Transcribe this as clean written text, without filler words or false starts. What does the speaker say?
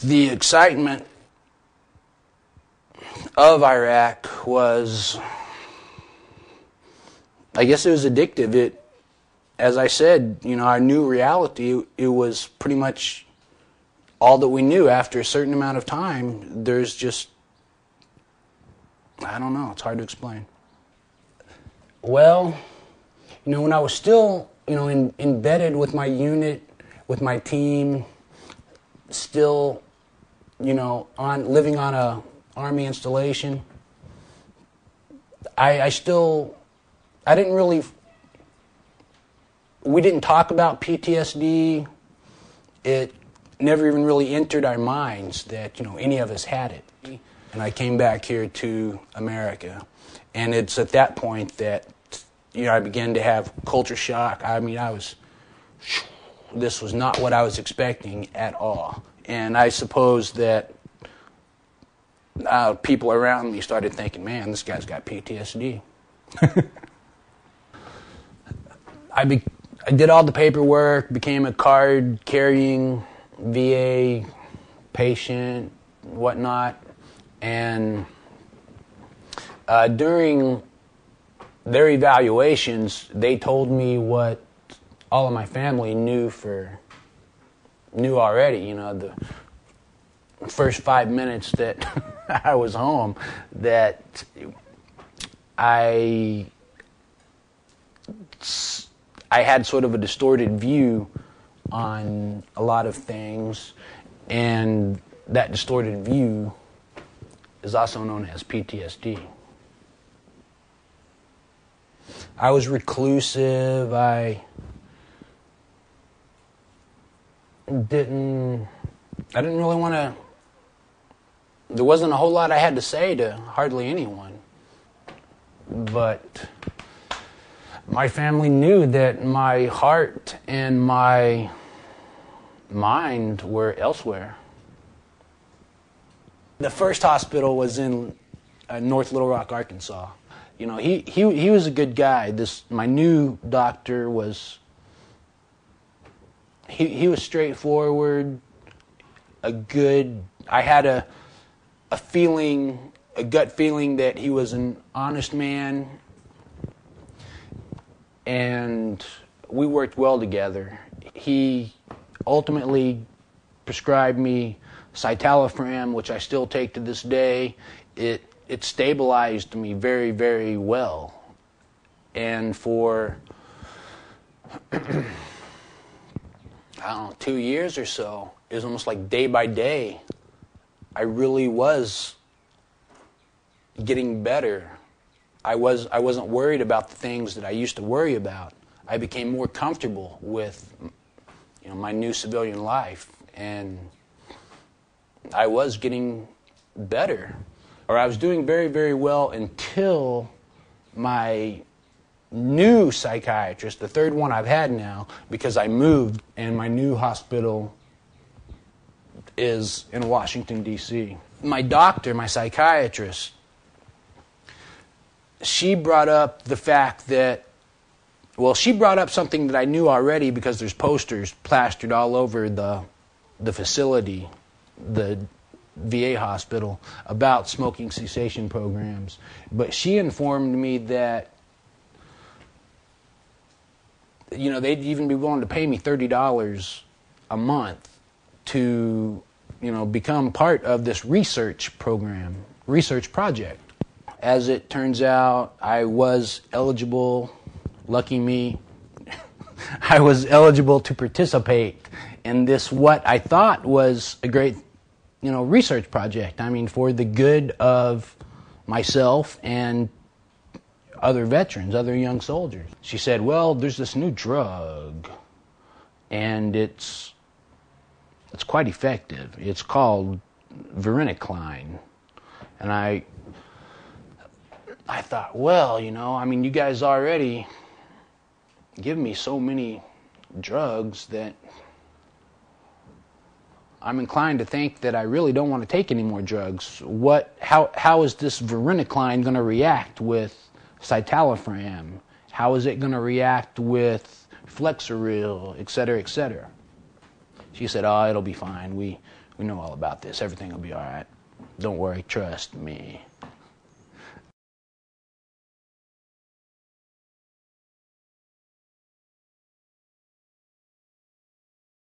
The excitement of Iraq was, I guess it was addictive. As I said, our new reality, it was pretty much all that we knew. After a certain amount of time, there's just, I don't know, it's hard to explain. Well, when I was still, embedded with my unit, with my team, still, living on a Army installation, we didn't talk about PTSD. It never even really entered our minds that, any of us had it. And I came back here to America. And it's at that point that, I began to have culture shock. This was not what I was expecting at all. And I suppose that people around me started thinking, man, this guy's got PTSD. I did all the paperwork, became a card-carrying VA patient, whatnot, and during their evaluations, they told me what all of my family knew already. The first 5 minutes that I was home, that I had sort of a distorted view on a lot of things, and that distorted view is also known as PTSD. I was reclusive. I didn't really want to. There wasn't a whole lot I had to say to hardly anyone. But my family knew that my heart and my mind were elsewhere. The first hospital was in North Little Rock, Arkansas. He was a good guy. My new doctor was. He was straightforward. I had a gut feeling that he was an honest man, and we worked well together. He ultimately prescribed me citalopram, which I still take to this day. It stabilized me very, very well. And for, 2 years or so, it was almost like day by day, I really was getting better. I wasn't worried about the things that I used to worry about. I became more comfortable with, my new civilian life, and I was getting better. Or I was doing very, very well until my new psychiatrist, the third one I've had now, because I moved and my new hospital is in Washington, D.C. My doctor, my psychiatrist, she brought up the fact that, she brought up something that I knew already because there's posters plastered all over the facility, the VA hospital, about smoking cessation programs. But she informed me that, they'd even be willing to pay me $30 a month to, become part of this research project. As it turns out, I was eligible, lucky me, I was eligible to participate in this, what I thought was a great research project. For the good of myself and other veterans, other young soldiers. She said, there's this new drug, and it's quite effective. It's called varenicline. And I thought, you guys already give me so many drugs that I'm inclined to think that I really don't want to take any more drugs. How is this varenicline going to react with citalopram? How is it going to react with Flexeril, et cetera, et cetera? She said, "Oh, it'll be fine. We know all about this. Everything will be all right. Don't worry. Trust me."